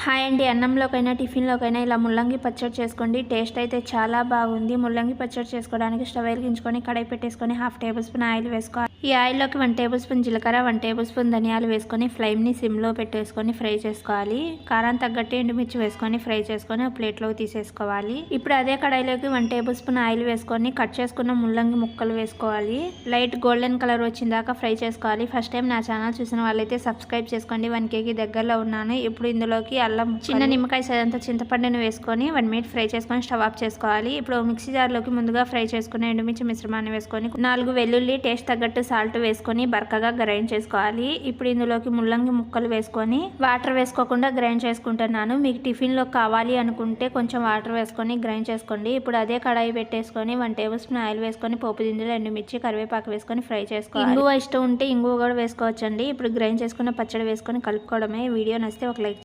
Hi అండి. అన్నంలోకైనా టిఫిన్‌లోకైనా ఇలా ముల్లంగి పచ్చడి చేసుకోండి. టేస్ట్ అయితే చాలా బాగుంది. ముల్లంగి పచ్చడి చేసుకోవడానికి స్టవ్ వెలిగించుకొని కడాయి పెట్టేసుకొని 1/2 టేబుల్ స్పూన్ ఆయిల్ వేసుకోవాలి. ఈ ఆయిల్‌లోకి 1 టేబుల్ స్పూన్ జీలకర్ర, 1 టేబుల్ స్పూన్ ధనియాలు వేసుకొని ఫ్లేమ్‌ని సిమ్‌లో పెట్టేసుకొని ఫ్రై చేసుకోవాలి. కారం తగ్గట్టు ఎండుమిర్చి వేసుకొని ఫ్రై చేసుకొని ఒక ప్లేట్‌లోకి తీసేసుకోవాలి. ఇప్పుడు అదే కడాయిలోకి 1 టేబుల్ స్పూన్ ఆయిల్ వేసుకొని కట్ చేసుకున్న ముల్లంగి ముక్కలు వేసుకోవాలి. లైట్ గోల్డెన్ కలర్ వచ్చిందాక ఫ్రై చేసుకోవాలి. ఫస్ట్ టైం నా ఛానల్ చూసిన వాళ్ళైతే సబ్స్క్రైబ్ చేసుకోండి. 1 కేజీ దగ్గరలో ఉన్నాను. ఇప్పుడు ఇందులోకి అల్లం, చిన్న నిమ్మకాయ సైజంత చింతపండుని వేసుకొని 1 మినిట్ ఫ్రై చేసుకొని స్టవ్ ఆఫ్ చేసుకోవాలి. ఇప్పుడు మిక్సీ జార్లోకి ముందుగా ఫ్రై చేసుకున్న ఎండుమిర్చి మిశ్రమాన్ని వేసుకొని 4 వెల్లుల్లి, టేస్ట్ తగ్గట్టు సాల్ట్ వేసుకొని బరకగా గ్రైండ్ చేసుకోవాలి. ఇప్పుడు ఇందులోకి ముల్లంగి ముక్కలు వేసుకొని వాటర్ వేసుకోకుండా గ్రైండ్ చేసుకుంటున్నాను. మీకు టిఫిన్లో కావాలి అనుకుంటే కొంచెం వాటర్ వేసుకొని గ్రైండ్ చేసుకోండి. ఇప్పుడు అదే కడాయి పెట్టేసుకొని 1 టేబుల్ స్పూన్ ఆయిల్ వేసుకొని పోపు దినుసులు, ఎండుమిర్చి, కరివేపాకు వేసుకొని ఫ్రై చేసుకోవాలి. ఇంగువ ఇష్టం ఉంటే ఇంగువ కూడా వేసుకోవచ్చండి. ఇప్పుడు గ్రైండ్ చేసుకున్న పచ్చడి వేసుకొని కలుపుకోవడమే. వీడియో నచ్చితే ఒక లైక్